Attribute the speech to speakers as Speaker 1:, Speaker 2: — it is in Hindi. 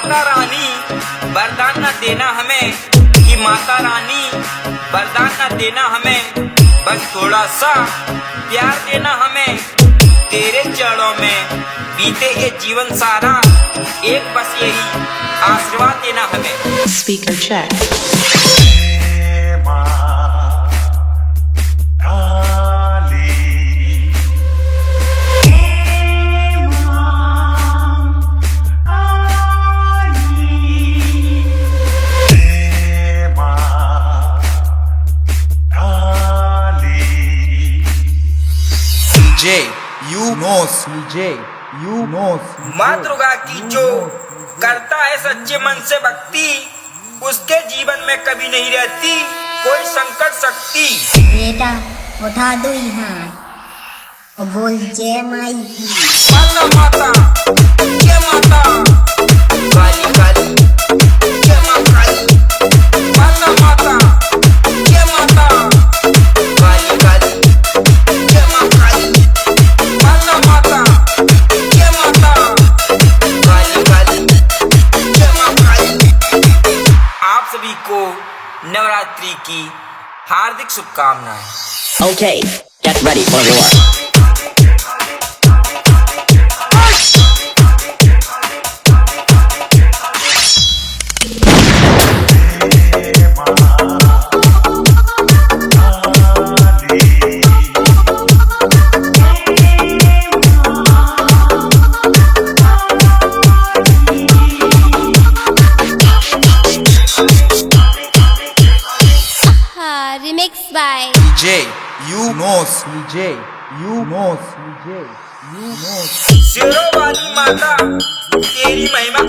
Speaker 1: माता रानी वरदान न देना हमें, कि माता रानी वरदान न देना हमें, बस थोड़ा सा प्यार देना हमें। तेरे चरणों में बीते ये जीवन सारा, एक बस यही आशीर्वाद देना हमें।
Speaker 2: Speaker check.
Speaker 1: माँ दुर्गा की जो करता है सच्चे मन से भक्ति, उसके जीवन में कभी नहीं रहती कोई संकट शक्ति।
Speaker 3: बेटा उठा दो हाथ और बोल जय माई की।
Speaker 1: माता माता जय माता काली काली, जय माँ काली। माता माता जय माता काली काली, जय माँ काली। माता माता जय माता काली काली, जय माँ काली। आप सभी को नवरात्रि की हार्दिक शुभकामनाएं।
Speaker 4: Okay, get ready for war.
Speaker 5: Remixed by
Speaker 1: शेरों वाली माता तेरी महिमा